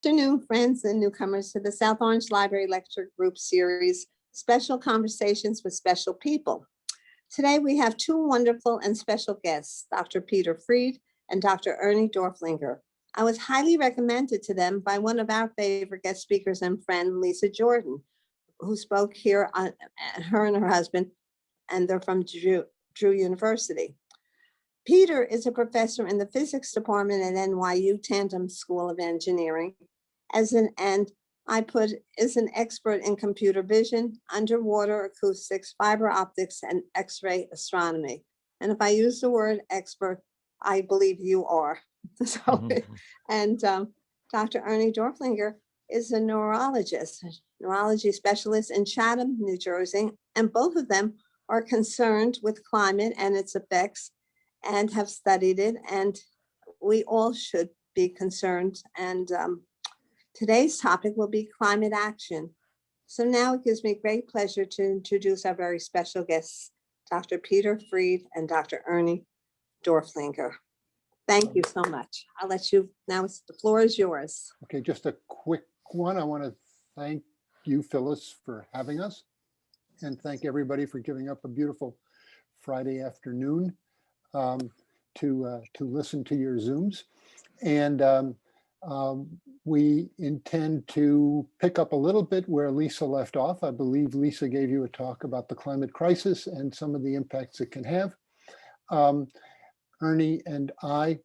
Afternoon, friends and newcomers to the South Orange Library Lecture Group Series, Special Conversations with Special People. Today we have two wonderful and special guests, Dr. Peter Fried and Dr. Ernie Dorflinger. I was highly recommended to them by one of our favorite guest speakers and friend, Lisa Jordan, who spoke here on her and her husband, and they're from Drew University. Peter is a professor in the physics department at NYU Tandem School of Engineering, is an expert in computer vision, underwater acoustics, fiber optics, and X-ray astronomy. And if I use the word expert, I believe you are. Dr. Ernie Dorflinger is a neurology specialist in Chatham, New Jersey, and both of them are concerned with climate and its effects and have studied it, and we all should be concerned. And today's topic will be climate action. So now it gives me great pleasure to introduce our very special guests, Dr. Peter Fried and Dr. Ernie Dorflinger. Thank you so much. I'll let you, now the floor is yours. Okay, just a quick one. I want to thank you, Phyllis, for having us, and thank everybody for giving up a beautiful Friday afternoon to listen to your Zooms. And we intend to pick up a little bit where Lisa left off. I believe Lisa gave you a talk about the climate crisis and some of the impacts it can have. Ernie and I,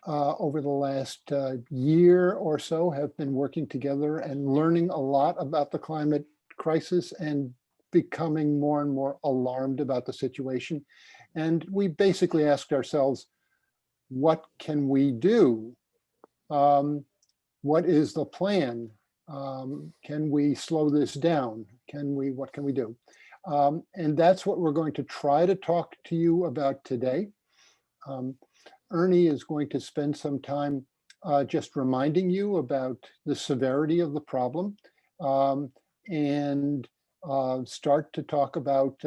over the last year or so, have been working together and learning a lot about the climate crisis and becoming more and more alarmed about the situation. And we basically asked ourselves, what can we do? What is the plan? Can we slow this down? What can we do? And that's what we're going to try to talk to you about today. Ernie is going to spend some time just reminding you about the severity of the problem and start to talk about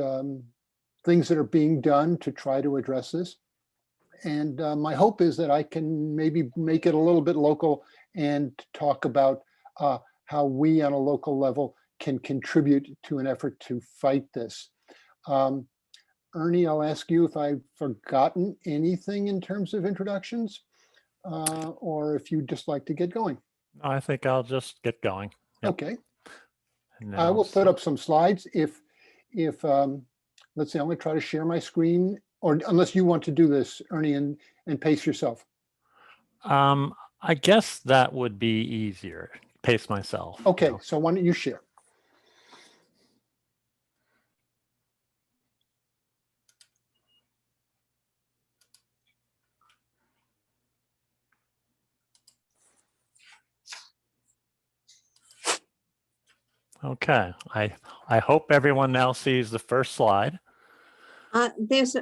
things that are being done to try to address this. And my hope is that I can maybe make it a little bit local and talk about how we on a local level can contribute to an effort to fight this. Ernie, I'll ask you if I've forgotten anything in terms of introductions, or if you'd just like to get going. I think I'll just get going. Yep. Okay. I will put up some slides. If let's see, I'm going to try to share my screen, or unless you want to do this, Ernie, and pace yourself. I guess that would be easier. Pace myself. Okay, so why don't you share? Okay, I hope everyone now sees the first slide. There's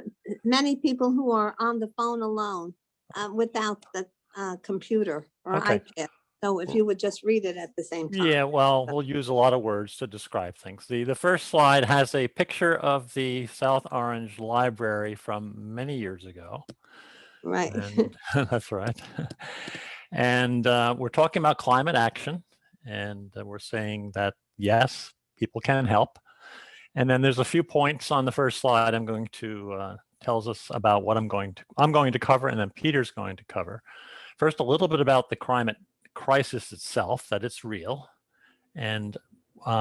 many people who are on the phone alone without the computer or iPad. So if you would just read it at the same time. Yeah, well, we'll use a lot of words to describe things. The first slide has a picture of the South Orange Library from many years ago. Right. And, that's right. And we're talking about climate action. And we're saying that, yes, people can help. And then there's a few points on the first slide I'm going to tells us about what I'm going to cover, and then Peter's going to cover. First, a little bit about the climate crisis itself, that it's real, and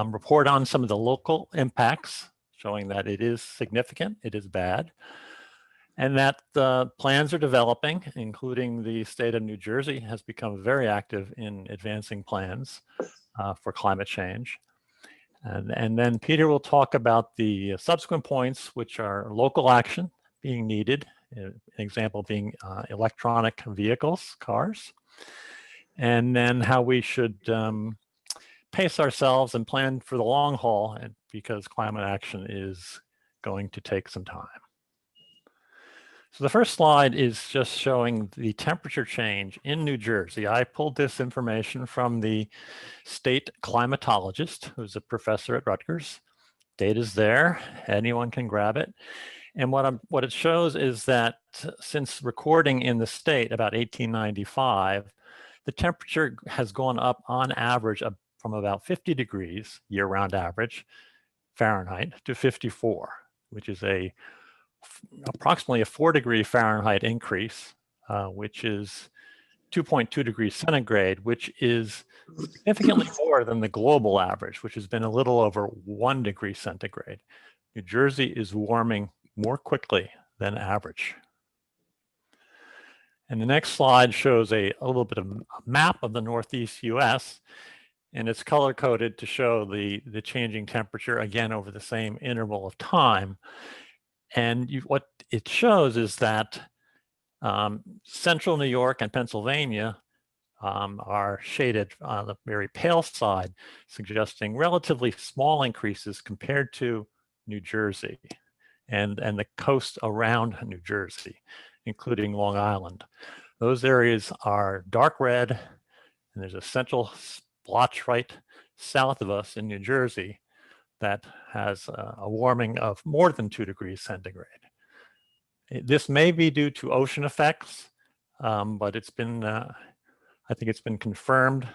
report on some of the local impacts, showing that it is significant, it is bad, and that the plans are developing, including the state of New Jersey has become very active in advancing plans for climate change. And then Peter will talk about the subsequent points, which are local action being needed, an example being electronic vehicles, cars, and then how we should pace ourselves and plan for the long haul, because climate action is going to take some time. So the first slide is just showing the temperature change in New Jersey. I pulled this information from the state climatologist, who's a professor at Rutgers. Data's there, anyone can grab it. And what it shows is that since recording in the state about 1895, the temperature has gone up on average from about 50 degrees year-round average Fahrenheit to 54, which is approximately a 4-degree Fahrenheit increase, which is 2.2 degrees centigrade, which is significantly more than the global average, which has been a little over 1 degree centigrade. New Jersey is warming more quickly than average. And the next slide shows a little bit of a map of the Northeast US, and it's color-coded to show the changing temperature again over the same interval of time. And what it shows is that central New York and Pennsylvania are shaded on the very pale side, suggesting relatively small increases compared to New Jersey and the coast around New Jersey, including Long Island. Those areas are dark red, and there's a central splotch right south of us in New Jersey that has a warming of more than 2 degrees centigrade. This may be due to ocean effects, but it's been, I think it's been confirmed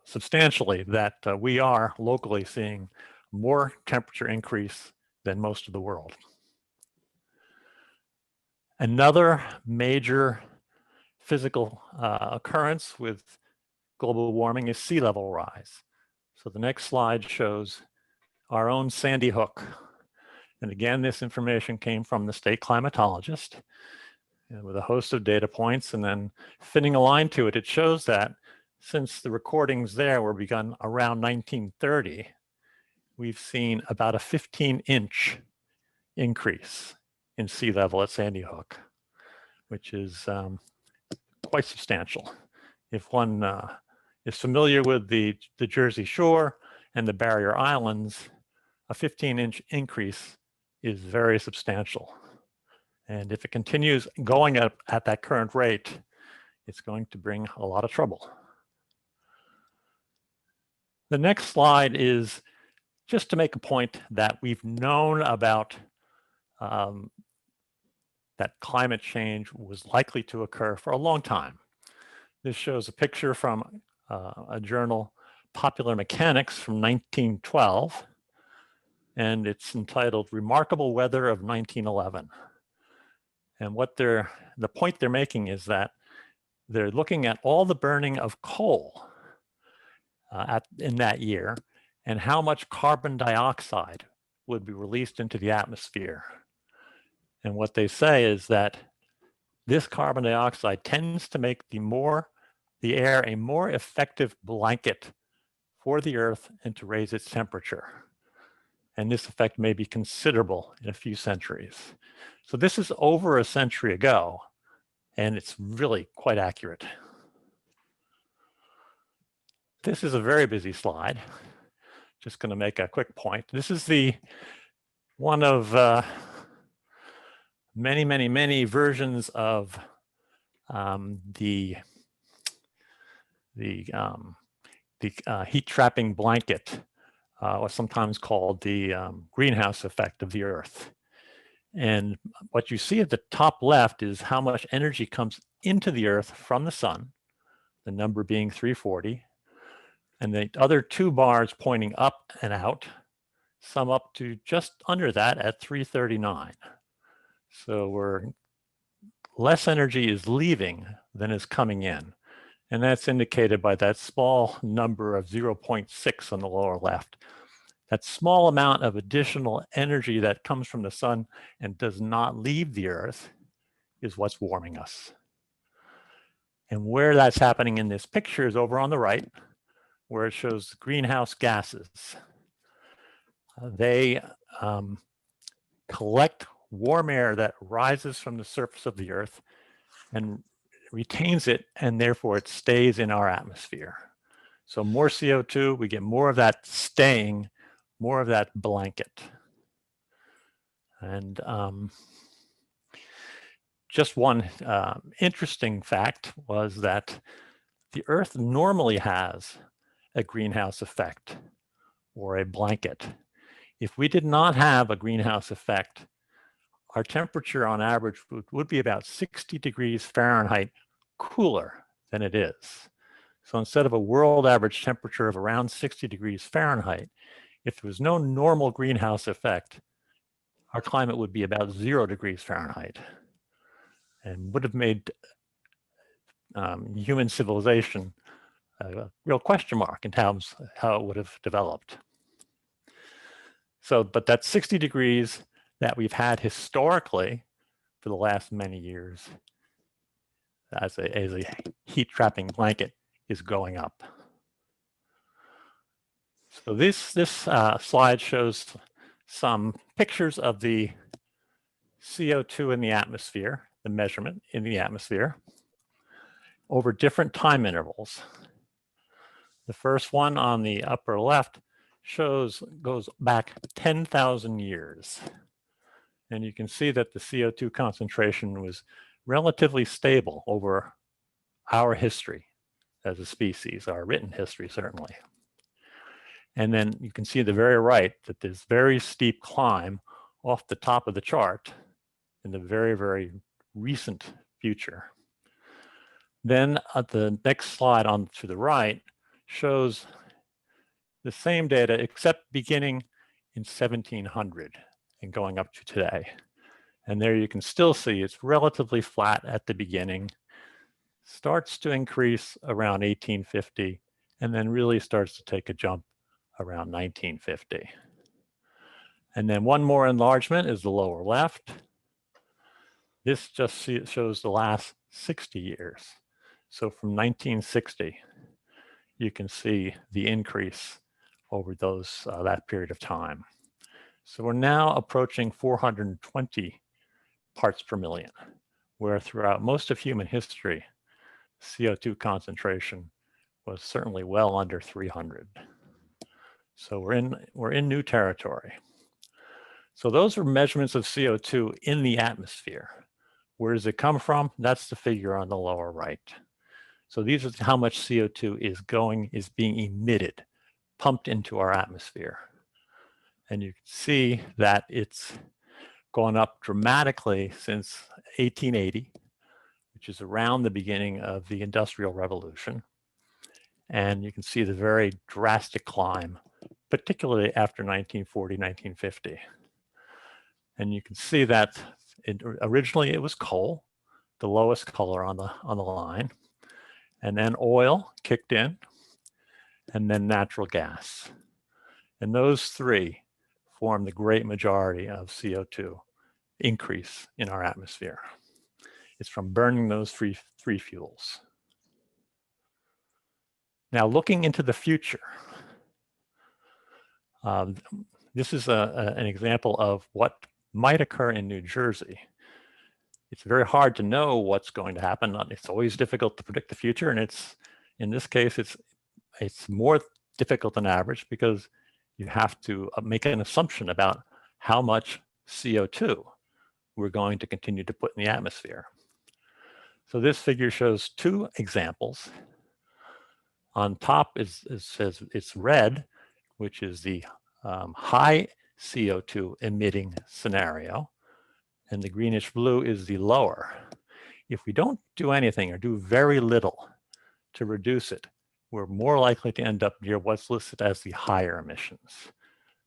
substantially that we are locally seeing more temperature increase than most of the world. Another major physical occurrence with global warming is sea level rise. So the next slide shows our own Sandy Hook. And again, this information came from the state climatologist with a host of data points, and then fitting a line to it, it shows that since the recordings there were begun around 1930, we've seen about a 15-inch increase in sea level at Sandy Hook, which is quite substantial. If one is familiar with the Jersey Shore and the Barrier Islands, a 15-inch increase is very substantial. And if it continues going up at that current rate, it's going to bring a lot of trouble. The next slide is just to make a point that we've known about that climate change was likely to occur for a long time. This shows a picture from a journal, Popular Mechanics, from 1912, and it's entitled Remarkable Weather of 1911. And the point they're making is that they're looking at all the burning of coal in that year and how much carbon dioxide would be released into the atmosphere. And what they say is that this carbon dioxide tends to make the air a more effective blanket for the Earth and to raise its temperature. And this effect may be considerable in a few centuries. So this is over a century ago, and it's really quite accurate. This is a very busy slide. Just going to make a quick point. This is one of many versions of the heat trapping blanket, or sometimes called the greenhouse effect of the Earth. And what you see at the top left is how much energy comes into the Earth from the sun, the number being 340. And the other two bars pointing up and out sum up to just under that at 339. So less energy is leaving than is coming in. And that's indicated by that small number of 0.6 on the lower left. That small amount of additional energy that comes from the sun and does not leave the Earth is what's warming us. And where that's happening in this picture is over on the right, where it shows greenhouse gases. They collect warm air that rises from the surface of the Earth and retains it, and therefore it stays in our atmosphere. So more CO2, we get more of that staying, more of that blanket. And just one interesting fact was that the Earth normally has a greenhouse effect or a blanket. If we did not have a greenhouse effect, our temperature on average would be about 60 degrees Fahrenheit cooler than it is. So instead of a world average temperature of around 60 degrees Fahrenheit, if there was no normal greenhouse effect, our climate would be about 0 degrees Fahrenheit and would have made human civilization a real question mark in terms of how it would have developed. So, but that 60 degrees that we've had historically for the last many years as a heat trapping blanket is going up. So this slide shows some pictures of the CO2 in the atmosphere, the measurement in the atmosphere, over different time intervals. The first one on the upper left goes back 10,000 years. And you can see that the CO2 concentration was relatively stable over our history as a species, our written history certainly. And then you can see at the very right that there's very steep climb off the top of the chart in the very, very recent future. Then the next slide on to the right shows the same data except beginning in 1700 and going up to today. And there you can still see it's relatively flat at the beginning, starts to increase around 1850, and then really starts to take a jump around 1950. And then one more enlargement is the lower left. This just shows the last 60 years. So from 1960, you can see the increase over that period of time. So we're now approaching 420 parts per million, where throughout most of human history, CO2 concentration was certainly well under 300. So we're in new territory. So those are measurements of CO2 in the atmosphere. Where does it come from? That's the figure on the lower right. So these are how much CO2 is being emitted, pumped into our atmosphere. And you can see that it's gone up dramatically since 1880, which is around the beginning of the Industrial Revolution. And you can see the very drastic climb, particularly after 1940, 1950. And you can see that originally it was coal, the lowest color on the line, and then oil kicked in, and then natural gas. And those three form the great majority of CO2 increase in our atmosphere. It's from burning those three fuels. Now, looking into the future, this is an example of what might occur in New Jersey. It's very hard to know what's going to happen. It's always difficult to predict the future, and in this case, it's more difficult than average because you have to make an assumption about how much CO2 we're going to continue to put in the atmosphere. So this figure shows two examples. On top says it's red, which is the high CO2 emitting scenario, and the greenish blue is the lower. If we don't do anything or do very little to reduce it, we're more likely to end up near what's listed as the higher emissions.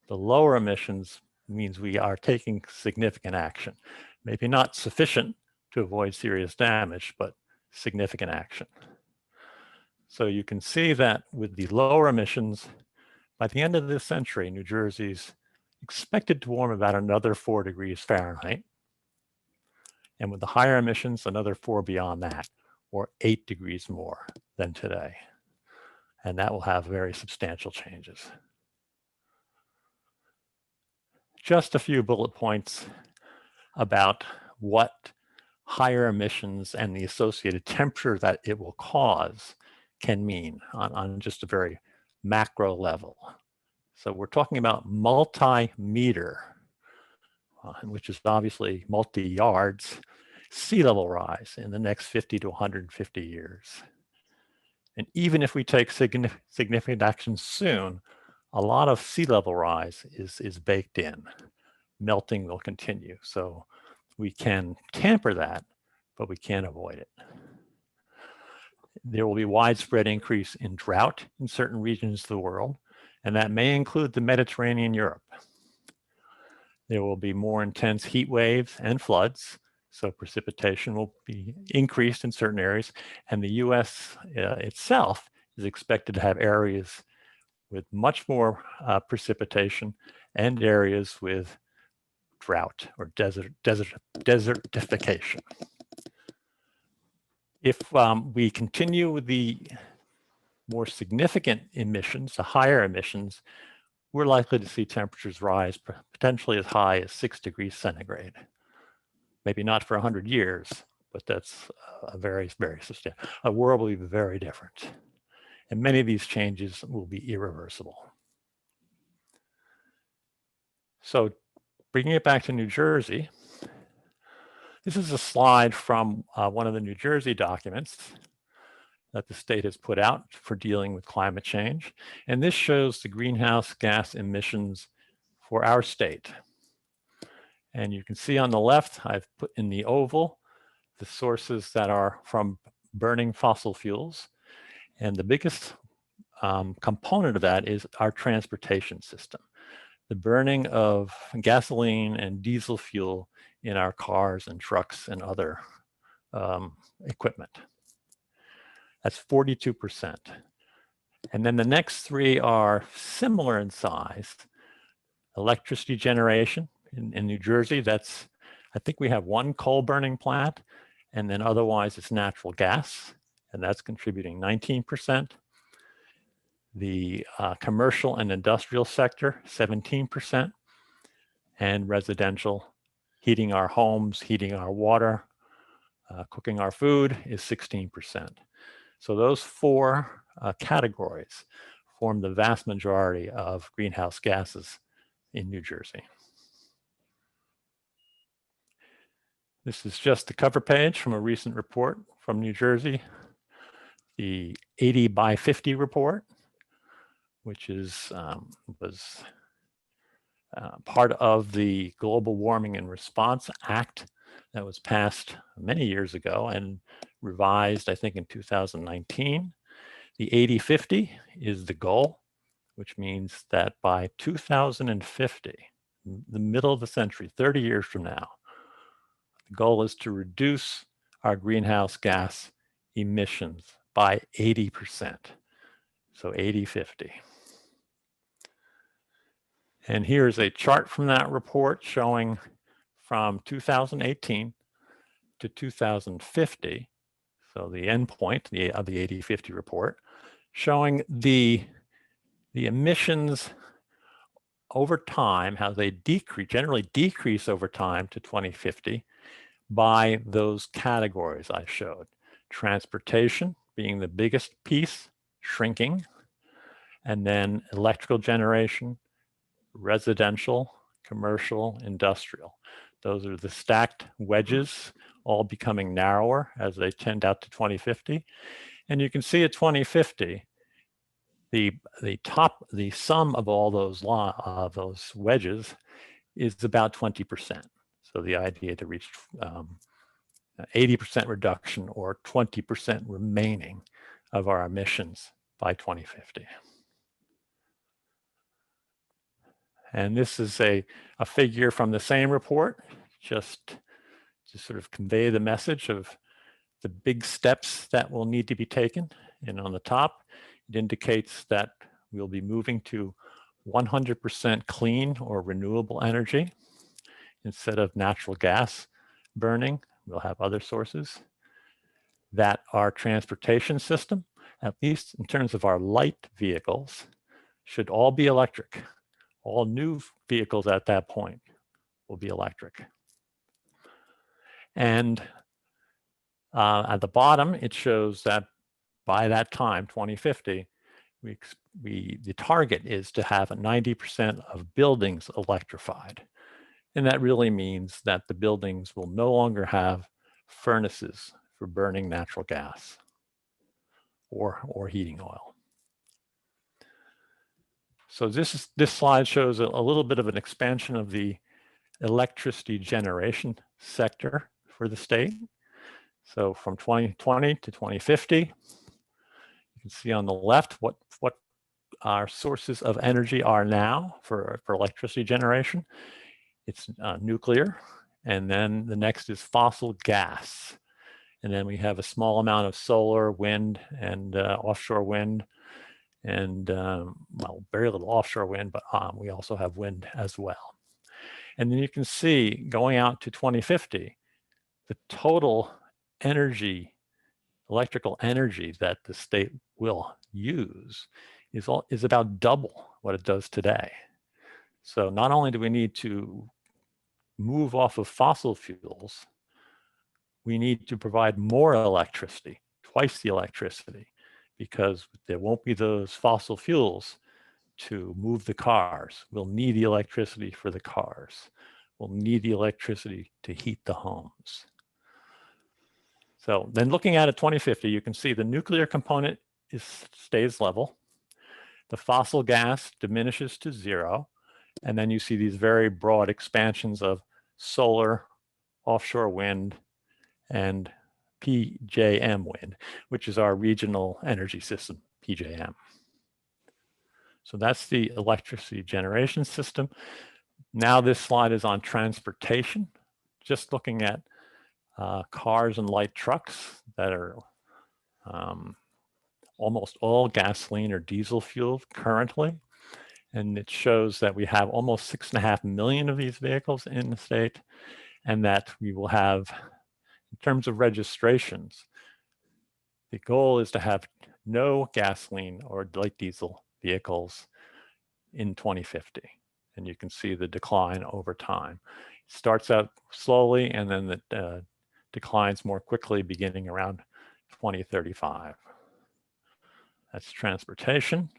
The lower emissions means we are taking significant action. Maybe not sufficient to avoid serious damage, but significant action. So you can see that with the lower emissions, by the end of this century, New Jersey's expected to warm about another 4 degrees Fahrenheit. And with the higher emissions, another 4 beyond that, or 8 degrees more than today. And that will have very substantial changes. Just a few bullet points about what higher emissions and the associated temperature that it will cause can mean on just a very macro level. So we're talking about multi-meter, which is obviously multi-yards, sea level rise in the next 50 to 150 years. And even if we take significant action soon, a lot of sea level rise is baked in. Melting will continue. So we can tamper that, but we can't avoid it. There will be widespread increase in drought in certain regions of the world, and that may include the Mediterranean Europe. There will be more intense heat waves and floods, so precipitation will be increased in certain areas, and the US itself is expected to have areas with much more precipitation and areas with drought or desertification. If we continue with the more significant emissions, the higher emissions, we're likely to see temperatures rise potentially as high as 6 degrees centigrade. Maybe not for 100 years, but that's a very, very substantial. A world will be very different. And many of these changes will be irreversible. So bringing it back to New Jersey, this is a slide from one of the New Jersey documents that the state has put out for dealing with climate change. And this shows the greenhouse gas emissions for our state. And you can see on the left, I've put in the oval the sources that are from burning fossil fuels. And the biggest component of that is our transportation system. The burning of gasoline and diesel fuel in our cars and trucks and other equipment. That's 42%. And then the next three are similar in size. Electricity generation in New Jersey, that's, I think we have one coal burning plant, and then otherwise it's natural gas, and that's contributing 19%. The commercial and industrial sector, 17%, and residential, heating our homes, heating our water, cooking our food is 16%. So those four categories form the vast majority of greenhouse gases in New Jersey. This is just the cover page from a recent report from New Jersey, the 80 by 50 report, which is was part of the Global Warming and Response Act that was passed many years ago and revised, I think, in 2019. The 80-50 is the goal, which means that by 2050, the middle of the century, 30 years from now, the goal is to reduce our greenhouse gas emissions by 80%. So 80-50. And here's a chart from that report showing from 2018 to 2050, so the endpoint of the 80-50 report, showing the emissions over time, how they generally decrease over time to 2050 by those categories I showed. Transportation being the biggest piece, shrinking, and then electrical generation, residential, commercial, industrial. Those are the stacked wedges, all becoming narrower as they tend out to 2050. And you can see at 2050, the sum of all those wedges is about 20%. So the idea to reach 80% reduction or 20% remaining of our emissions by 2050. And this is a figure from the same report, just to sort of convey the message of the big steps that will need to be taken. And on the top, it indicates that we'll be moving to 100% clean or renewable energy. Instead of natural gas burning, we'll have other sources. That our transportation system, at least in terms of our light vehicles, should all be electric. All new vehicles at that point will be electric. And at the bottom, it shows that by that time, 2050, the target is to have 90% of buildings electrified. And that really means that the buildings will no longer have furnaces for burning natural gas or heating oil. So this slide shows a little bit of an expansion of the electricity generation sector for the state. So from 2020 to 2050, You can see on the left what our sources of energy are now for electricity generation. It's nuclear, and then the next is fossil gas. And then we have a small amount of solar, wind, and offshore wind, and well, very little offshore wind, but we also have wind as well. And then you can see going out to 2050, the total energy, electrical energy that the state will use is about double what it does today. So not only do we need to move off of fossil fuels, we need to provide more electricity, twice the electricity, because there won't be those fossil fuels to move the cars. We'll need the electricity for the cars. We'll need the electricity to heat the homes. So then looking at it 2050, you can see the nuclear component stays level. The fossil gas diminishes to 0. And then you see these very broad expansions of solar, offshore wind, and PJM wind, which is our regional energy system, PJM. So that's the electricity generation system. Now this slide is on transportation, just looking at cars and light trucks that are almost all gasoline or diesel fueled currently. And it shows that we have almost 6.5 million of these vehicles in the state, and that we will have, in terms of registrations, the goal is to have no gasoline or light diesel vehicles in 2050. And you can see the decline over time. It starts out slowly, and then it declines more quickly beginning around 2035. That's transportation.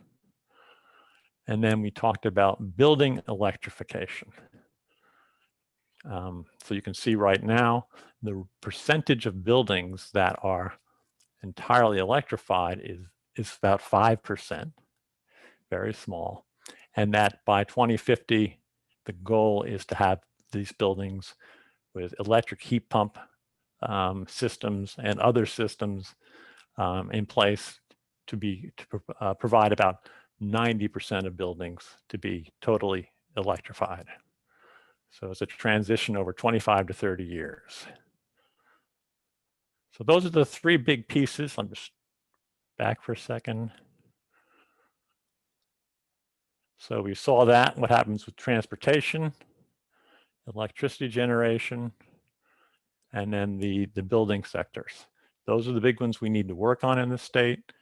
And then we talked about building electrification. So you can see right now, the percentage of buildings that are entirely electrified is about 5%, very small. And that by 2050, the goal is to have these buildings with electric heat pump systems and other systems in place to provide about 90% of buildings to be totally electrified. So it's a transition over 25 to 30 years. So those are the 3 big pieces. I'm just back for a second. So we saw that, what happens with transportation, electricity generation, and then the building sectors. Those are the big ones we need to work on in the state.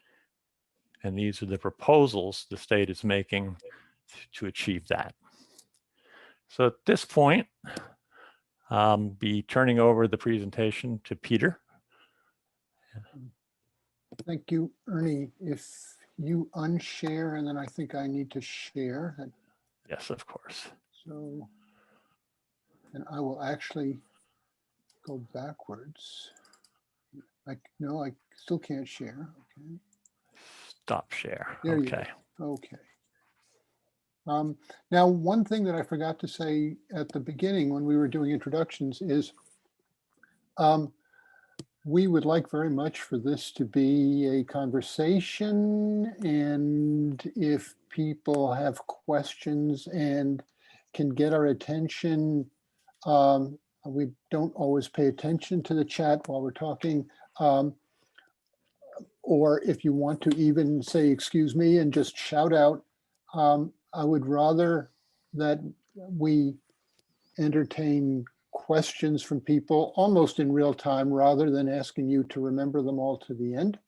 And these are the proposals the state is making to achieve that. So at this point, I'll be turning over the presentation to Peter. Thank you, Ernie. If you unshare, and then I think I need to share. Yes, of course. So, and I will actually go backwards. No, I still can't share. Okay. Stop share. There okay. You go. Okay. Now, one thing that I forgot to say at the beginning when we were doing introductions is we would like very much for this to be a conversation, and if people have questions and can get our attention, we don't always pay attention to the chat while we're talking, or if you want to even say, excuse me, and just shout out, I would rather that we entertain questions from people almost in real time rather than asking you to remember them all to the end.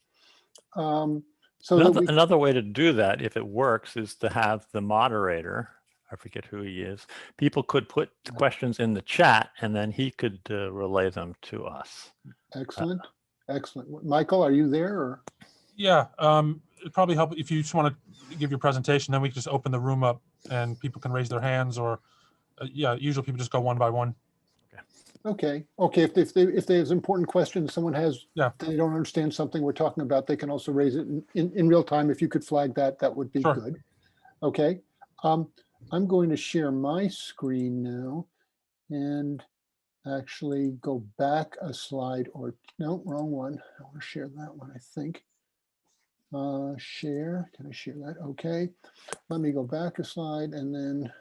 Another way to do that, if it works, is to have the moderator, I forget who he is, people could put questions in the chat and then he could relay them to us. Excellent. Excellent. Michael, are you there? Or? Yeah, it'd probably help if you just want to give your presentation, then we can just open the room up and people can raise their hands, or yeah, usually people just go one by one. Okay. If there's important questions someone has, they don't understand something we're talking about, they can also raise it in real time. If you could flag that, that would be good. Okay. I'm going to share my screen now and actually go back a slide, or no, wrong one. I want to share that one, I think. Share, can I share that? Okay, let me go back a slide and then,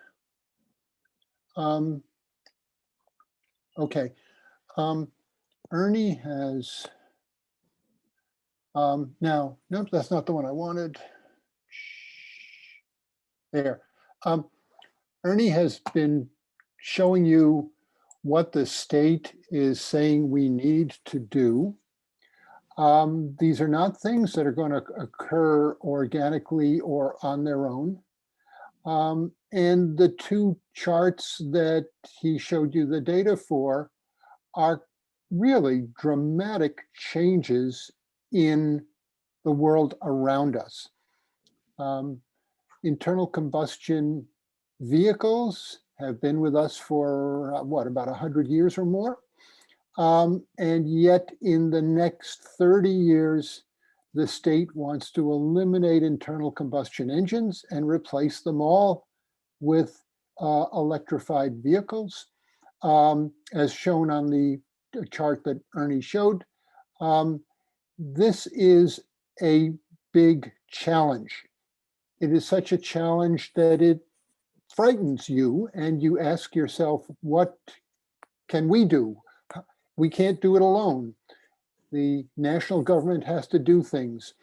okay. Ernie has, now, nope, that's not the one I wanted. There. Ernie has been showing you what the state is saying we need to do. These are not things that are going to occur organically or on their own. And the two charts that he showed you the data for are really dramatic changes in the world around us. Internal combustion vehicles have been with us for what, about 100 years or more? And yet in the next 30 years, the state wants to eliminate internal combustion engines and replace them all with electrified vehicles. As shown on the chart that Ernie showed, this is a big challenge. It is such a challenge that it frightens you and you ask yourself, what can we do? We can't do it alone. The national government has to do things.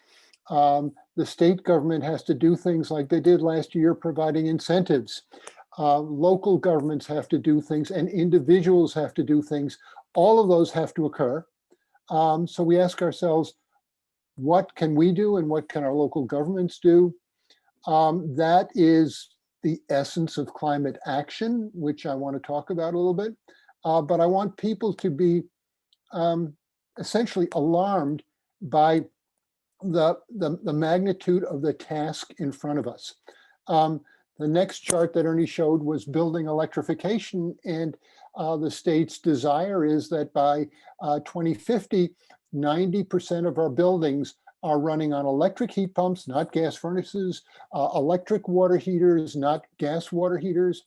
The state government has to do things like they did last year, providing incentives. Local governments have to do things and individuals have to do things. All of those have to occur. So we ask ourselves, what can we do and what can our local governments do? That is the essence of climate action, which I want to talk about a little bit. But I want people to be essentially alarmed by the magnitude of the task in front of us. The next chart that Ernie showed was building electrification, and the state's desire is that by 2050, 90% of our buildings are running on electric heat pumps, not gas furnaces, electric water heaters, not gas water heaters,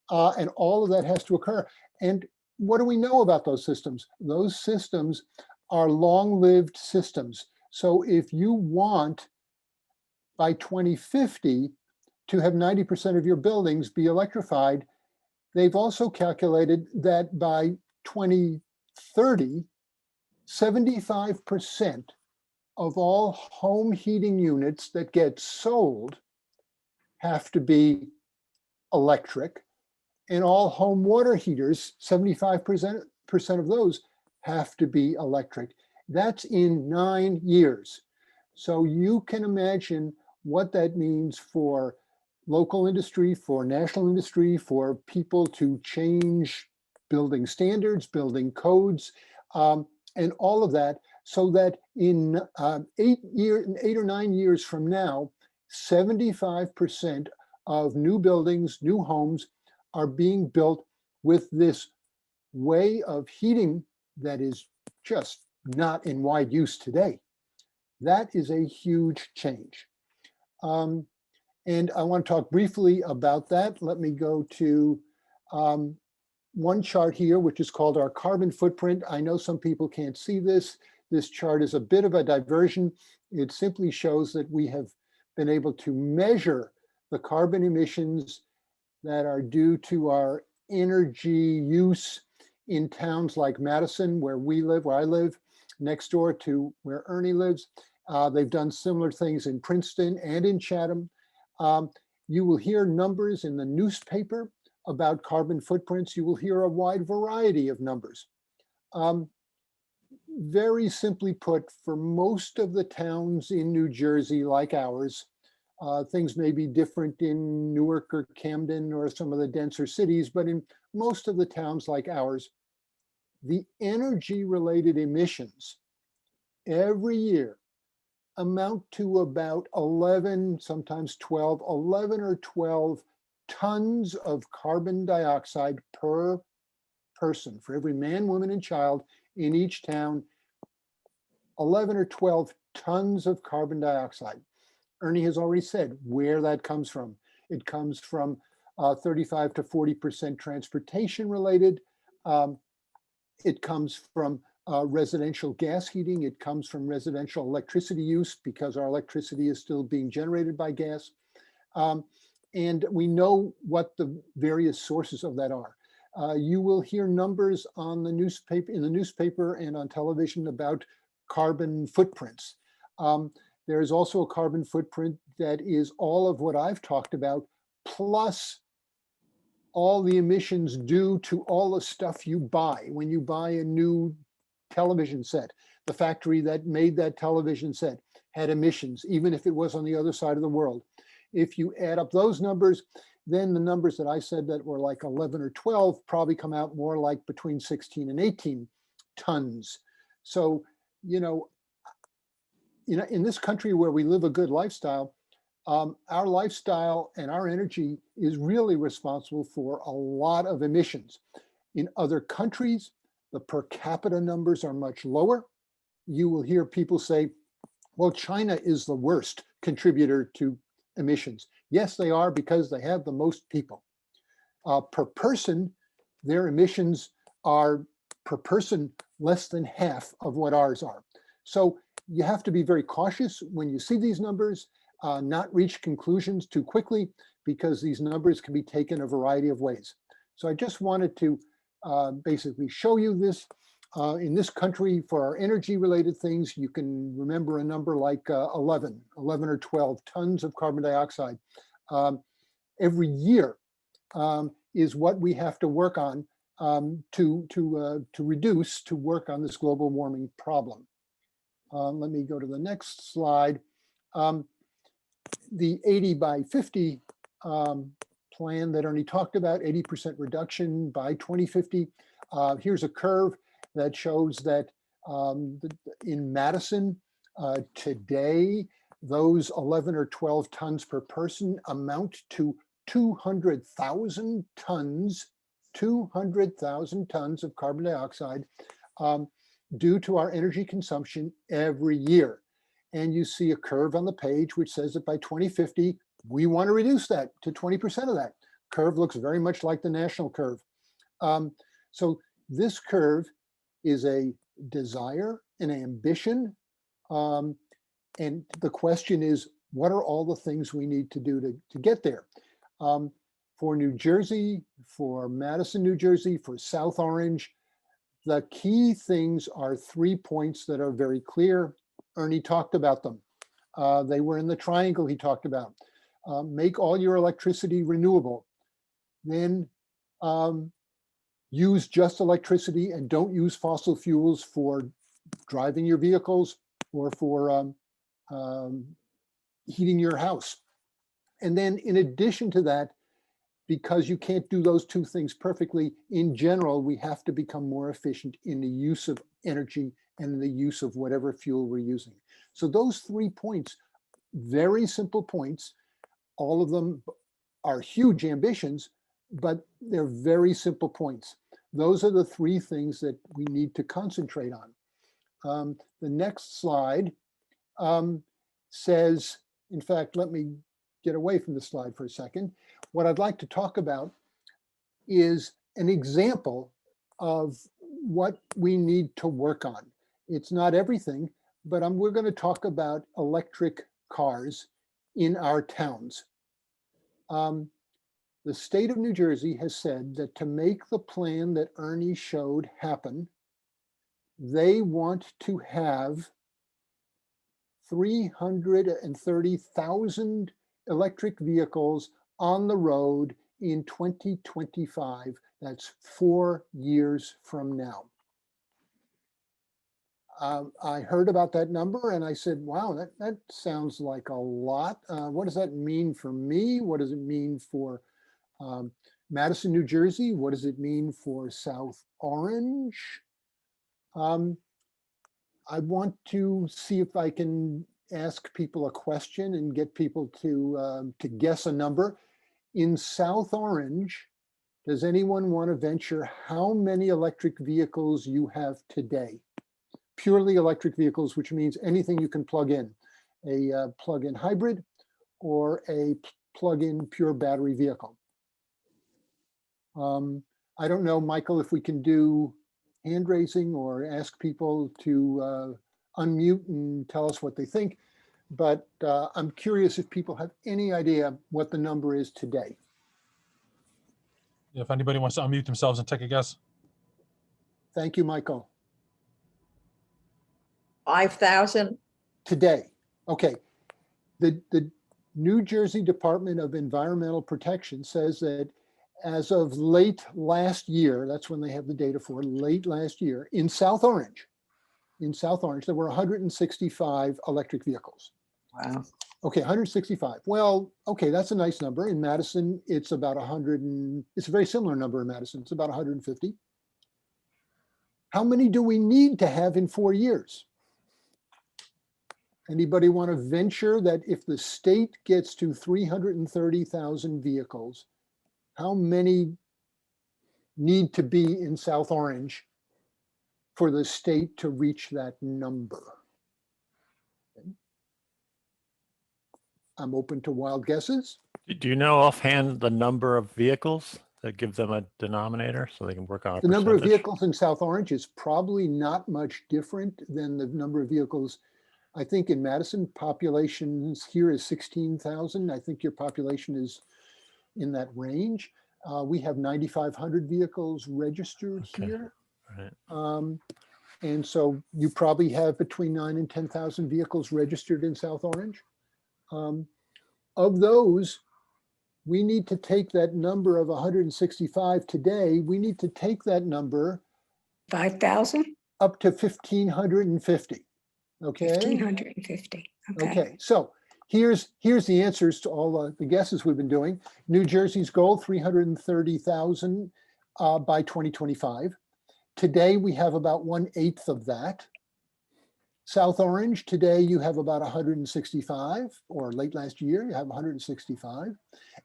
and all of that has to occur. And what do we know about those systems? Those systems are long-lived systems. So if you want by 2050 to have 90% of your buildings be electrified, they've also calculated that by 2030, 75% of all home heating units that get sold have to be electric, and all home water heaters, 75% of those have to be electric. That's in 9 years. So you can imagine what that means for local industry, for national industry, for people to change building standards, building codes, and all of that, so that in 8 or 9 years from now, 75% of new buildings, new homes are being built with this way of heating that is just not in wide use today. That is a huge change. And I want to talk briefly about that. Let me go to one chart here, which is called our carbon footprint. I know some people can't see this. This chart is a bit of a diversion. It simply shows that we have been able to measure the carbon emissions that are due to our energy use in towns like Madison, where we live, where I live, next door to where Ernie lives. They've done similar things in Princeton and in Chatham. You will hear numbers in the newspaper about carbon footprints. You will hear a wide variety of numbers. Very simply put, for most of the towns in New Jersey like ours, things may be different in Newark or Camden or some of the denser cities, but in most of the towns like ours, the energy-related emissions every year amount to about 11, sometimes 12, 11 or 12 tons of carbon dioxide per person. For every man, woman, and child in each town, 11 or 12 tons of carbon dioxide. Ernie has already said where that comes from. It comes from 35 to 40% transportation related. It comes from residential gas heating. It comes from residential electricity use because our electricity is still being generated by gas. And we know what the various sources of that are. You will hear numbers on the newspaper, in the newspaper and on television about carbon footprints. There is also a carbon footprint that is all of what I've talked about, plus all the emissions due to all the stuff you buy. When you buy a new television set, the factory that made that television set had emissions, even if it was on the other side of the world. If you add up those numbers, then the numbers that I said that were like 11 or 12 probably come out more like between 16 and 18 tons. So, in this country where we live a good lifestyle, our lifestyle and our energy is really responsible for a lot of emissions. In other countries, the per capita numbers are much lower. You will hear people say, well, China is the worst contributor to emissions. Yes, they are, because they have the most people. Per person, their emissions are per person less than half of what ours are. So you have to be very cautious when you see these numbers, not reach conclusions too quickly, because these numbers can be taken a variety of ways. So I just wanted to basically show you this. In this country, for our energy related things, you can remember a number like 11 or 12 tons of carbon dioxide every year is what we have to work on to reduce, to work on this global warming problem. Let me go to the next slide. The 80 by 50 plan that Ernie talked about, 80% reduction by 2050. Here's a curve that shows that in Madison today, those 11 or 12 tons per person amount to 200,000 tons, 200,000 tons of carbon dioxide due to our energy consumption every year. And you see a curve on the page which says that by 2050, we want to reduce that to 20% of that. Curve looks very much like the national curve. So this curve is a desire, an ambition. And the question is, what are all the things we need to do to get there? For New Jersey, for Madison, New Jersey, for South Orange, the key things are 3 points that are very clear. Ernie talked about them. They were in the triangle he talked about. Make all your electricity renewable. Then use just electricity and don't use fossil fuels for driving your vehicles or for heating your house. And then in addition to that, because you can't do those two things perfectly, in general, we have to become more efficient in the use of energy and the use of whatever fuel we're using. So those 3 points, very simple points, all of them are huge ambitions, but they're very simple points. Those are the 3 things that we need to concentrate on. The next slide says, in fact, let me get away from the slide for a second. What I'd like to talk about is an example of what we need to work on. It's not everything, but we're going to talk about electric cars in our towns. The state of New Jersey has said that to make the plan that Ernie showed happen, they want to have 330,000 electric vehicles on the road in 2025. That's 4 years from now. I heard about that number and I said, wow, that sounds like a lot. What does that mean for me? What does it mean for Madison, New Jersey? What does it mean for South Orange? I want to see if I can ask people a question and get people to guess a number. In South Orange, does anyone want to venture how many electric vehicles you have today? Purely electric vehicles, which means anything you can plug in, a plug-in hybrid or a plug-in pure battery vehicle. I don't know, Michael, if we can do hand raising or ask people to unmute and tell us what they think. But I'm curious if people have any idea what the number is today. If anybody wants to unmute themselves and take a guess. Thank you, Michael. 5,000. Today. Okay. The New Jersey Department of Environmental Protection says that as of late last year, that's when they have the data for, late last year, in South Orange, there were 165 electric vehicles. Wow. Okay, 165. Well, okay, that's a nice number. In Madison, it's about 100 and it's a very similar number in Madison. It's about 150. How many do we need to have in 4 years? Anybody want to venture that if the state gets to 330,000 vehicles, how many need to be in South Orange for the state to reach that number? Okay. I'm open to wild guesses. Do you know offhand the number of vehicles that give them a denominator so they can work on a The number of percentage? vehicles in South Orange is probably not much different than the number of vehicles. I think in Madison, populations here is 16,000. I think your population is in that range. We have 9,500 vehicles registered Okay. here. Right. And so you probably have between 9,000 and 10,000 vehicles registered in South Orange. Of those, we need to take that number of 165 today, we need to take that number 5,000? up to 1,550. Okay. 1,550. Okay, so here's the answers to all the guesses we've been doing. New Jersey's goal, 330,000 by 2025. Today, we have about 1/8 of that. South Orange, today you have about 165, or late last year, you have 165.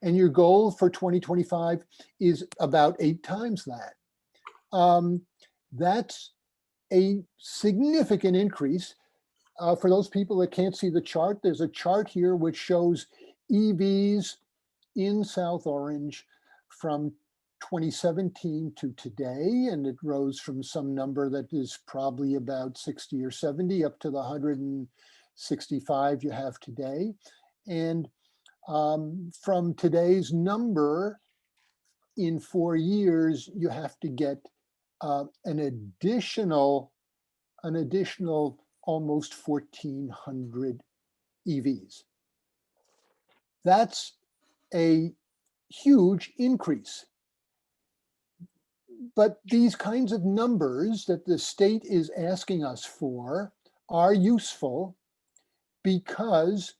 And your goal for 2025 is about 8 times that. That's a significant increase. For those people that can't see the chart, there's a chart here which shows EVs in South Orange from 2017 to today, and it rose from some number that is probably about 60 or 70 up to the 165 you have today. And from today's number, in 4 years, you have to get an additional almost 1,400 EVs. That's a huge increase. But these kinds of numbers that the state is asking us for are useful because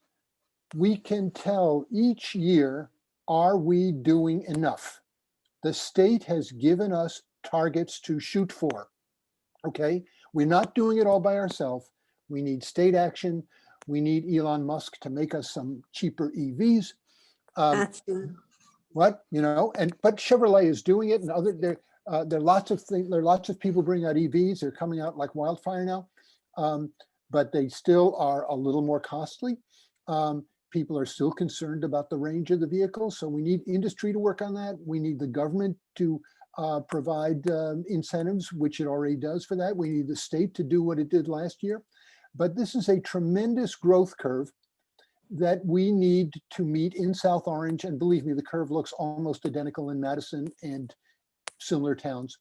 we can tell each year, are we doing enough? The state has given us targets to shoot for, okay? We're not doing it all by ourselves. We need state action. We need Elon Musk to make us some cheaper EVs. That's But Chevrolet is doing it, and there are lots of things. There are lots of people bringing out EVs. They're coming out like wildfire now, but they still are a little more costly. People are still concerned about the range of the vehicle, so we need industry to work on that. We need the government to provide incentives, which it already does for that. We need the state to do what it did last year. But this is a tremendous growth curve that we need to meet in South Orange. And believe me, the curve looks almost identical in Madison and similar towns.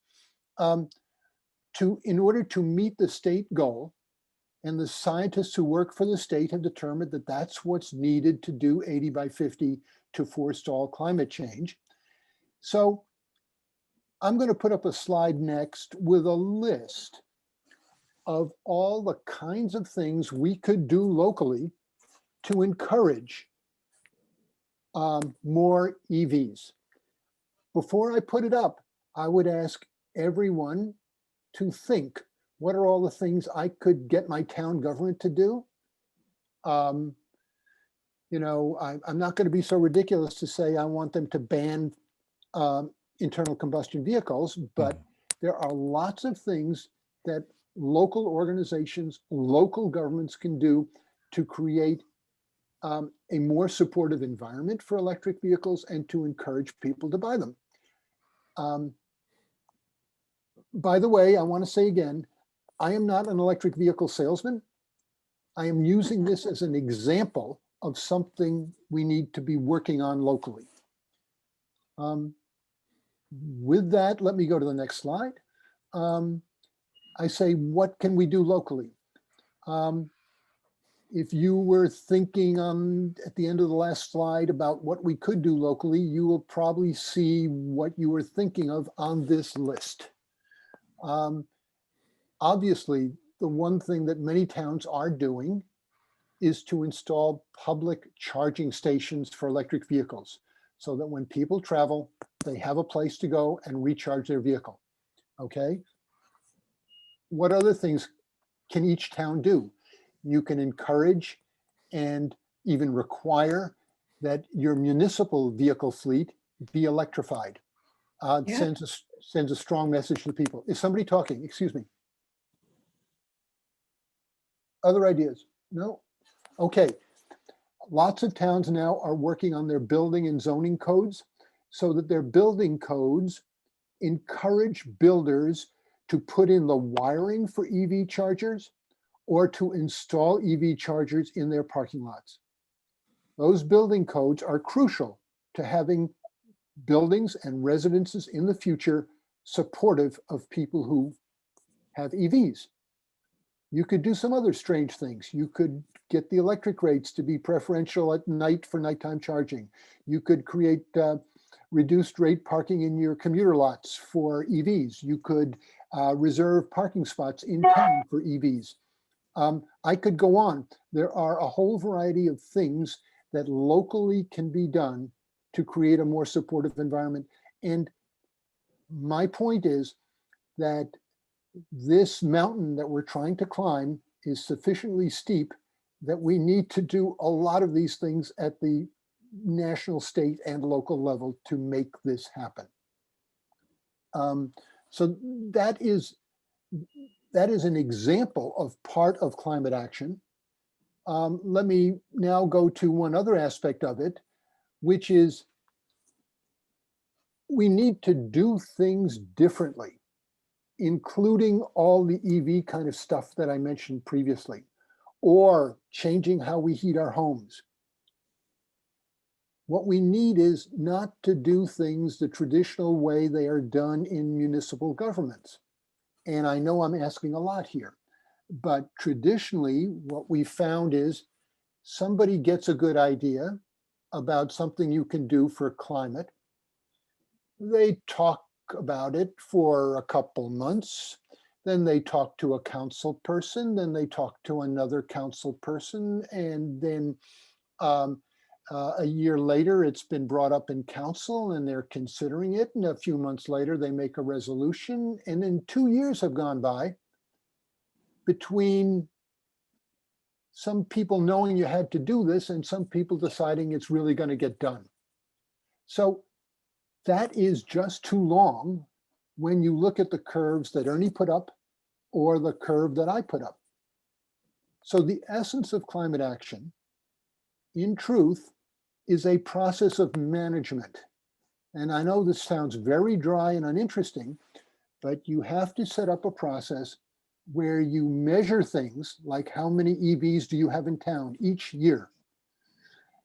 In order to meet the state goal, and the scientists who work for the state have determined that that's what's needed to do 80 by 50 to forestall climate change. So I'm going to put up a slide next with a list of all the kinds of things we could do locally to encourage more EVs. Before I put it up, I would ask everyone to think, what are all the things I could get my town government to do? I'm not going to be so ridiculous to say I want them to ban internal combustion vehicles, but there are lots of things that local organizations, local governments can do to create a more supportive environment for electric vehicles and to encourage people to buy them. By the way, I want to say again, I am not an electric vehicle salesman. I am using this as an example of something we need to be working on locally. With that, let me go to the next slide. I say, what can we do locally? If you were thinking at the end of the last slide about what we could do locally, you will probably see what you were thinking of on this list. Obviously, the one thing that many towns are doing is to install public charging stations for electric vehicles so that when people travel, they have a place to go and recharge their vehicle. Okay. What other things can each town do? You can encourage and even require that your municipal vehicle fleet be electrified. Yeah. Sends a strong message to people. Is somebody talking? Excuse me. Other ideas? No? Okay. Lots of towns now are working on their building and zoning codes so that their building codes encourage builders to put in the wiring for EV chargers or to install EV chargers in their parking lots. Those building codes are crucial to having buildings and residences in the future supportive of people who have EVs. You could do some other strange things. You could get the electric rates to be preferential at night for nighttime charging. You could create reduced rate parking in your commuter lots for EVs. You could reserve parking spots in town for EVs. I could go on. There are a whole variety of things that locally can be done to create a more supportive environment. And my point is that this mountain that we're trying to climb is sufficiently steep that we need to do a lot of these things at the national, state, and local level to make this happen. So that is an example of part of climate action. Let me now go to one other aspect of it, which is we need to do things differently, including all the EV kind of stuff that I mentioned previously, or changing how we heat our homes. What we need is not to do things the traditional way they are done in municipal governments. And I know I'm asking a lot here, but traditionally what we found is somebody gets a good idea about something you can do for climate. They talk about it for a couple months, then they talk to a council person, then they talk to another council person, and then a year later it's been brought up in council and they're considering it, and a few months later they make a resolution, and then 2 years have gone by between some people knowing you had to do this and some people deciding it's really going to get done. So that is just too long when you look at the curves that Ernie put up or the curve that I put up. So the essence of climate action, in truth, is a process of management. And I know this sounds very dry and uninteresting, but you have to set up a process where you measure things like how many EVs do you have in town each year.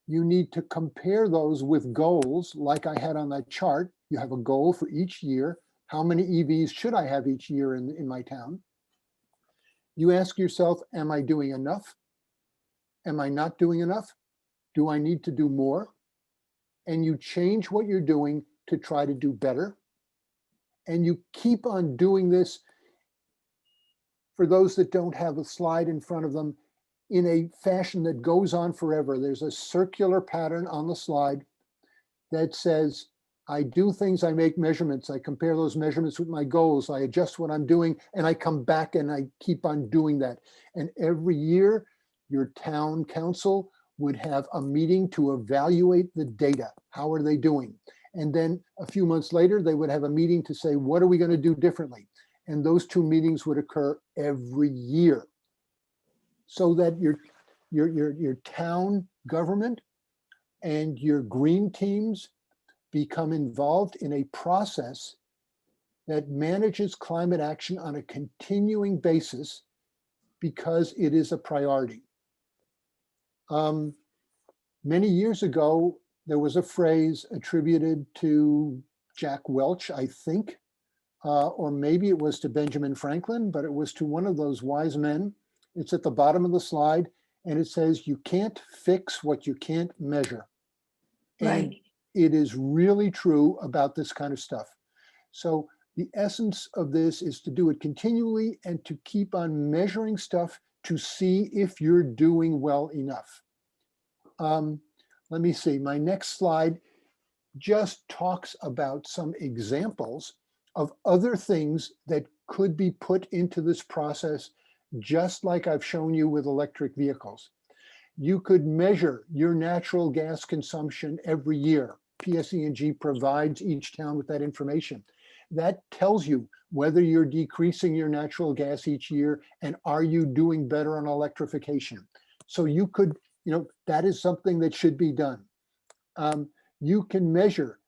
You need to compare those with goals like I had on that chart. You have a goal for each year. How many EVs should I have each year in my town? You ask yourself, am I doing enough? Am I not doing enough? Do I need to do more? And you change what you're doing to try to do better. And you keep on doing this. For those that don't have a slide in front of them, in a fashion that goes on forever. There's a circular pattern on the slide that says, I do things, I make measurements, I compare those measurements with my goals, I adjust what I'm doing, and I come back and I keep on doing that. And every year, your town council would have a meeting to evaluate the data. How are they doing? And then a few months later, they would have a meeting to say, what are we going to do differently? And those two meetings would occur every year, so that your town government and your green teams become involved in a process that manages climate action on a continuing basis because it is a priority. Many years ago, there was a phrase attributed to Jack Welch, I think, or maybe it was to Benjamin Franklin, but it was to one of those wise men. It's at the bottom of the slide, and it says, you can't fix what you can't measure. And Right. it is really true about this kind of stuff. So the essence of this is to do it continually and to keep on measuring stuff to see if you're doing well enough. Let me see, my next slide just talks about some examples of other things that could be put into this process, just like I've shown you with electric vehicles. You could measure your natural gas consumption every year. PSE&G provides each town with that information. That tells you whether you're decreasing your natural gas each year and are you doing better on electrification. So you could, that is something that should be done. You can measure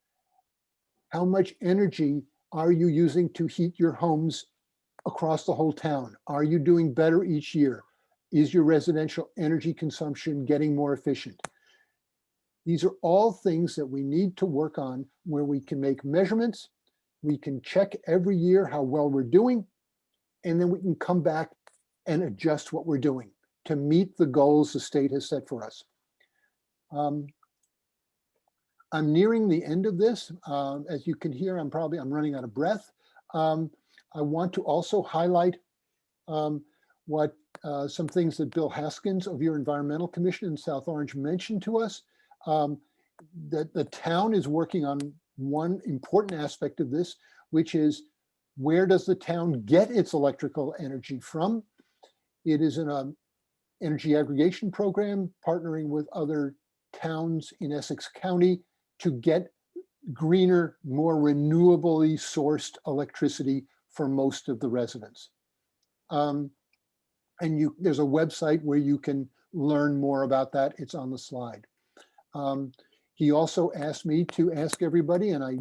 how much energy are you using to heat your homes across the whole town. Are you doing better each year? Is your residential energy consumption getting more efficient? These are all things that we need to work on where we can make measurements. We can check every year how well we're doing, and then we can come back and adjust what we're doing to meet the goals the state has set for us. I'm nearing the end of this. As you can hear, I'm running out of breath. I want to also highlight what some things that Bill Haskins of your Environmental Commission in South Orange mentioned to us. That the town is working on one important aspect of this, which is where does the town get its electrical energy from? It is an energy aggregation program partnering with other towns in Essex County to get greener, more renewably sourced electricity for most of the residents. And there's a website where you can learn more about that. It's on the slide. He also asked me to ask everybody, and I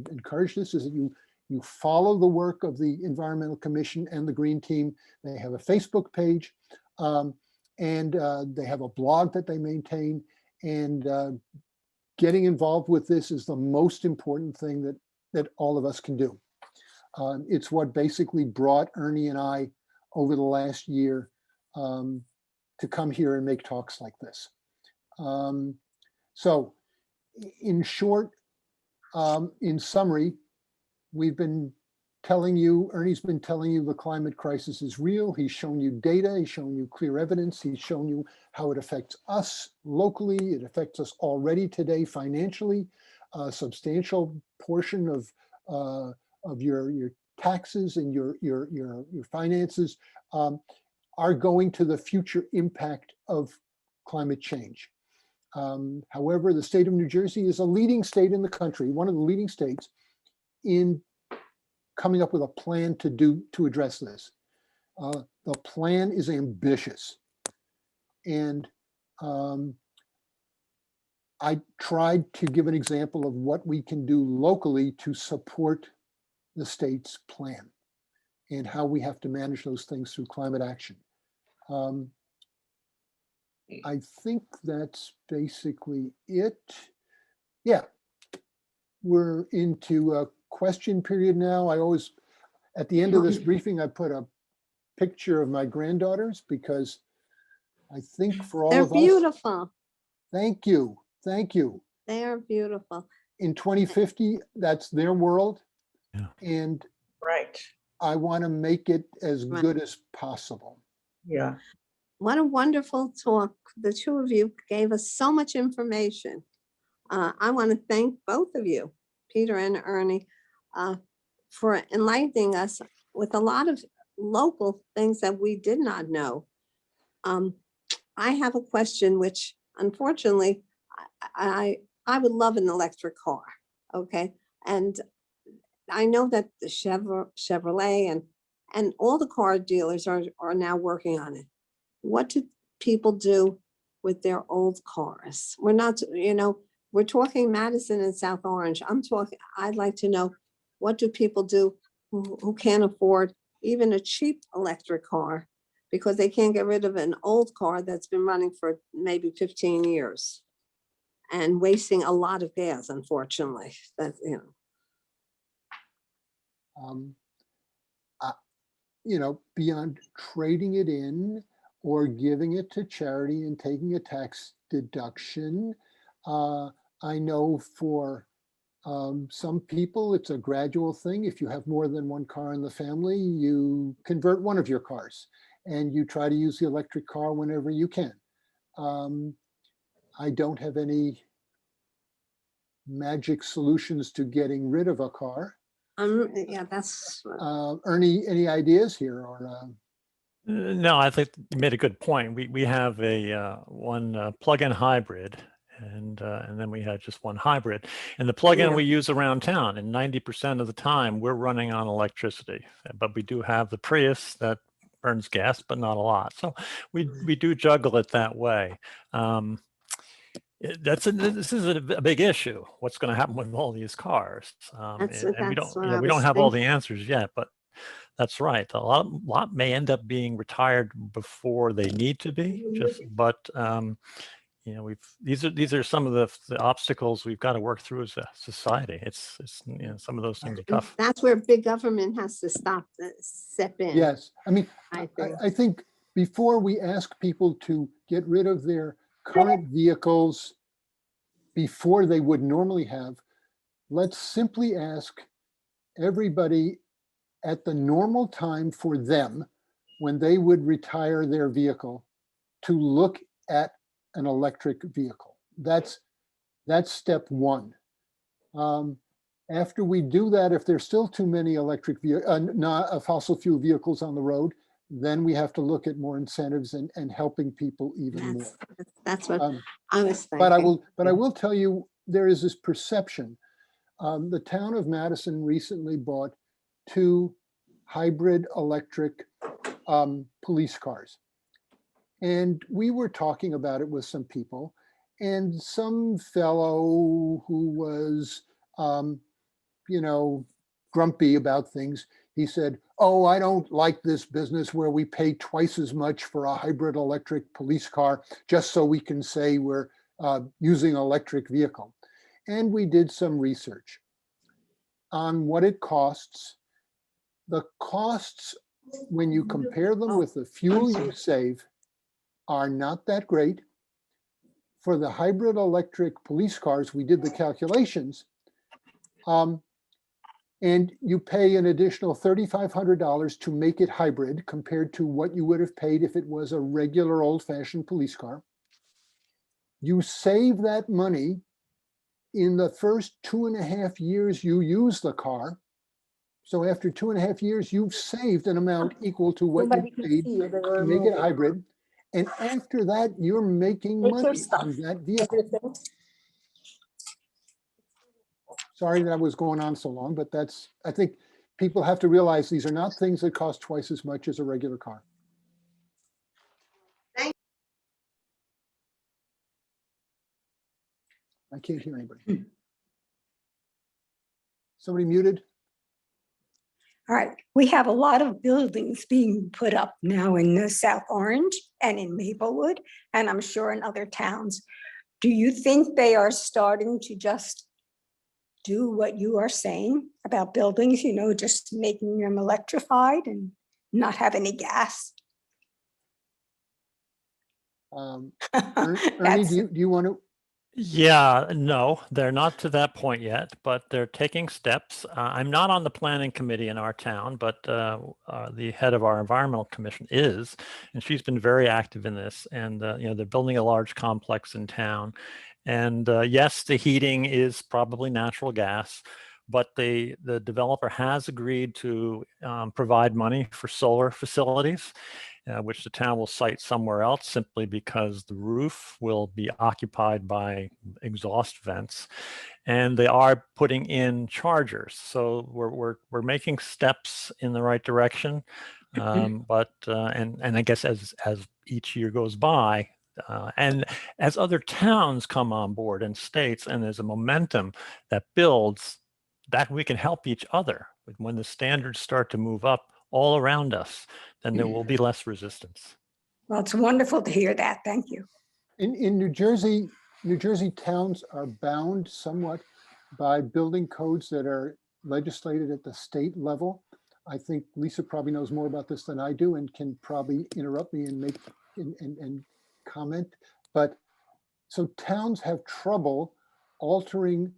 encourage this, is that you follow the work of the Environmental Commission and the Green Team. They have a Facebook page, and they have a blog that they maintain, and getting involved with this is the most important thing that all of us can do. It's what basically brought Ernie and I over the last year to come here and make talks like this. So in short, in summary, we've been telling you, Ernie's been telling you the climate crisis is real. He's shown you data, he's shown you clear evidence, he's shown you how it affects us locally. It affects us already today financially. A substantial portion of your taxes and your finances are going to the future impact of climate change. However, the state of New Jersey is a leading state in the country, one of the leading states in coming up with a plan to address this. The plan is ambitious. And I tried to give an example of what we can do locally to support the state's plan and how we have to manage those things through climate action. I think that's basically it. Yeah, we're into a question period now. I always, at the end of this briefing, I put a picture of my granddaughters because I think for all They're of us. beautiful. Thank you, thank you. They are beautiful. In 2050, that's their world. Yeah. And Right. I want to make it as Right. good as possible. Yeah. What a wonderful talk. The two of you gave us so much information. I want to thank both of you, Peter and Ernie, for enlightening us with a lot of local things that we did not know. I have a question, which unfortunately, I would love an electric car, okay? And I know that the Chevrolet and all the car dealers are now working on it. What do people do with their old cars? We're not, we're talking Madison and South Orange. I'd like to know, what do people do who can't afford even a cheap electric car because they can't get rid of an old car that's been running for maybe 15 years and wasting a lot of gas, unfortunately. That's, you know. Beyond trading it in or giving it to charity and taking a tax deduction, I know for some people, it's a gradual thing. If you have more than one car in the family, you convert one of your cars and you try to use the electric car whenever you can. I don't have any magic solutions to getting rid of a car. Yeah, that's. Ernie, any ideas here? Or No, I think you made a good point. We have a one plug-in hybrid, and then we had just one hybrid. And the plug-in Yeah. we use around town, and 90% of the time we're running on electricity. But we do have the Prius that burns gas, but not a lot. So we do juggle it that way. This is a big issue. What's going to happen with all these cars? And we That's what I we don't was have all thinking. the answers yet, but that's right. A lot may end up being retired before they need to be. But these are some of the obstacles we've got to work through as a society. It's some of those things are tough. That's where big government has to step in. yes, I mean, I think. I think before we ask people to get rid of their current vehicles before they would normally have, let's simply ask everybody at the normal time for them when they would retire their vehicle to look at an electric vehicle. That's step one. After we do that, if there's still too many fossil fuel vehicles on the road, then we have to look at more incentives and helping people even more. That's what I was thinking. But I will tell you, there is this perception. The town of Madison recently bought 2 hybrid electric police cars. And we were talking about it with some people, and some fellow who was, grumpy about things, he said, "Oh, I don't like this business where we pay twice as much for a hybrid electric police car just so we can say we're using an electric vehicle." And we did some research on what it costs. The costs, when you compare them with the fuel you save, are not that great. For the hybrid electric police cars, we did the calculations, and you pay an additional $3,500 to make it hybrid compared to what you would have paid if it was a regular old-fashioned police car. You save that money in the first 2.5 years you use the car. So after 2.5 years, you've saved an amount equal to what you paid to make it hybrid. And after that, you're making money on that vehicle. Sorry that I was going on so long, but I think people have to realize these are not things that cost twice as much as a regular car. I can't hear anybody. Somebody muted? All right, we have a lot of buildings being put up now in the South Orange and in Maplewood, and I'm sure in other towns. Do you think they are starting to just do what you are saying about buildings, just making them electrified and not have any gas? Ernie, do you want to? Yeah, no, they're not to that point yet, but they're taking steps. I'm not on the planning committee in our town, but the head of our environmental commission is, and she's been very active in this. And they're building a large complex in town. And yes, the heating is probably natural gas, but the developer has agreed to provide money for solar facilities, which the town will site somewhere else simply because the roof will be occupied by exhaust vents, and they are putting in chargers. So we're making steps in the right direction, but I guess as each year goes by, and as other towns come on board and states, and there's a momentum that builds, that we can help each other. But when the standards start to move up all around us, then there will be less resistance. Well, it's wonderful to hear that. Thank you. In New Jersey towns are bound somewhat by building codes that are legislated at the state level. I think Lisa probably knows more about this than I do and can probably interrupt me and make and comment. But so towns have trouble altering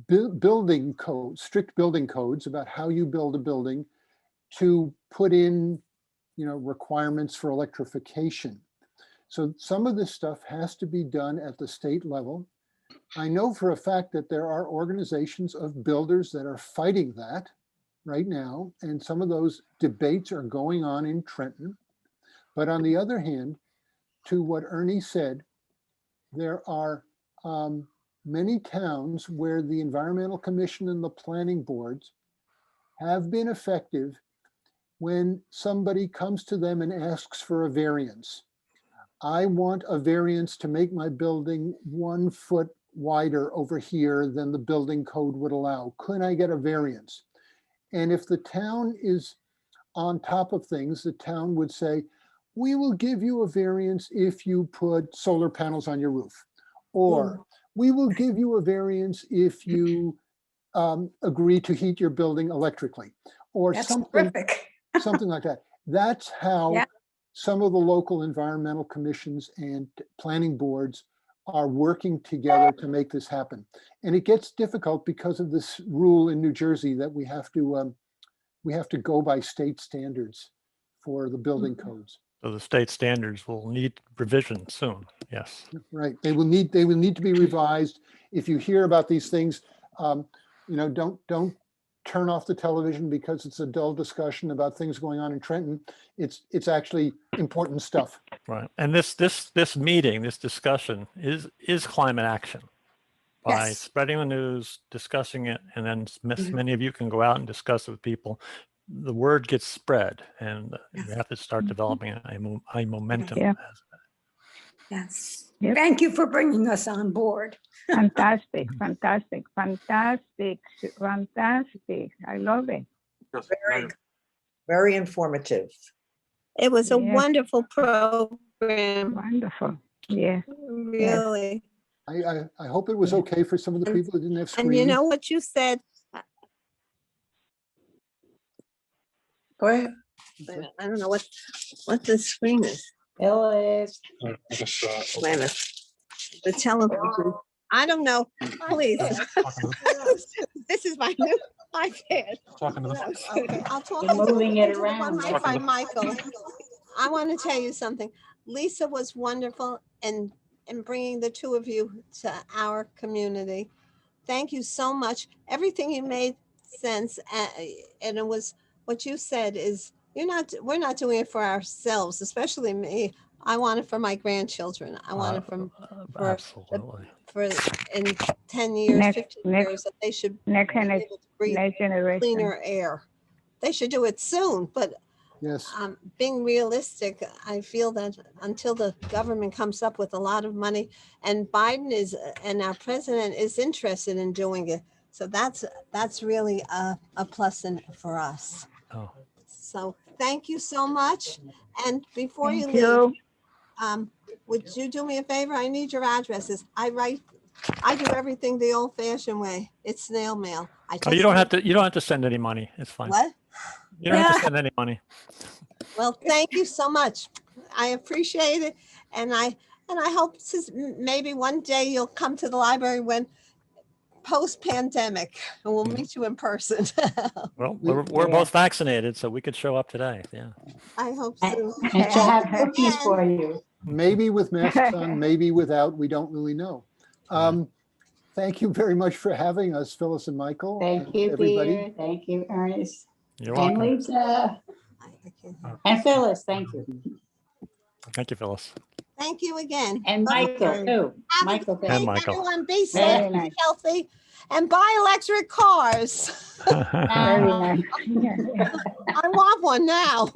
building codes, strict building codes about how you build a building to put in, requirements for electrification. So some of this stuff has to be done at the state level. I know for a fact that there are organizations of builders that are fighting that right now, and some of those debates are going on in Trenton. But on the other hand, to what Ernie said, there are many towns where the Environmental Commission and the planning boards have been effective when somebody comes to them and asks for a variance. I want a variance to make my building 1 foot wider over here than the building code would allow. Could I get a variance? And if the town is on top of things, the town would say, we will give you a variance if you put solar panels on your roof. Or we will give you a variance if you agree to heat your building electrically. Or That's something, terrific. something like that. That's how Yeah. some of the local environmental commissions and planning boards are working together to make this happen. And it gets difficult because of this rule in New Jersey that we have to go by state standards for the building codes. So the state standards will need revision soon. Yes. Right. They will need to be revised. If you hear about these things, don't turn off the television because it's a dull discussion about things going on in Trenton. It's actually important stuff. Right. And this meeting, this discussion is climate action. By Yes. spreading the news, discussing it, and then Mhm. many of you can go out and discuss it with people. The word gets spread, and Yes. you have to start developing a momentum. Yeah. Yes. Yep. Thank you for bringing us on board. Fantastic, fantastic, fantastic, fantastic. I love it. Very, very informative. It was a Yes. wonderful program, Wonderful. Yes. really. I hope it was okay for some of the people that didn't have screens. And you know what you said? Go ahead. I don't know what the screen is. Phyllis. I guess, Wait a minute. The television. I don't know. Please. This is my new iPad. talking to the, Okay, I'll talk. You're moving it to the one around. made by Michael. I want to tell you something. Lisa was wonderful in bringing the two of you to our community. Thank you so much. Everything you made sense, and it was what you said is we're not doing it for ourselves, especially me. I want it for my grandchildren. I want it for Absolutely. in 10 years, Next- 15 next- years, that they should Next, be able to breathe next generation. cleaner air. They should do it soon, but Yes. being realistic, I feel that until the government comes up with a lot of money, and Biden and our president is interested in doing it. So that's really a plus for us. Oh, So thank you so much. And before you Thank leave, you. would you do me a favor? I need your addresses. I do everything the old fashioned way. It's snail mail. oh, you don't have to send any money. It's fine. What? You don't have to Yeah. send any money. Well, thank you so much. I appreciate it. And I hope maybe one day you'll come to the library when post-pandemic and we'll meet you in person. Well, we're both vaccinated, so we could show up today. Yeah. I hope so. And she'll have cookies for you. Maybe with masks on, maybe without, we don't really know. Thank you very much for having us, Phyllis and Michael. Thank and you, everybody. Peter. Thank you, Ernest. You're And welcome. Lisa. I can't- And Phyllis, thank you. Thank you, Phyllis. Thank you again. And Bye. Michael, too. Have a Michael, good thank And day, Michael. everyone. Be Very safe, be nice. healthy, and buy electric cars. you. Very nice. I want one now.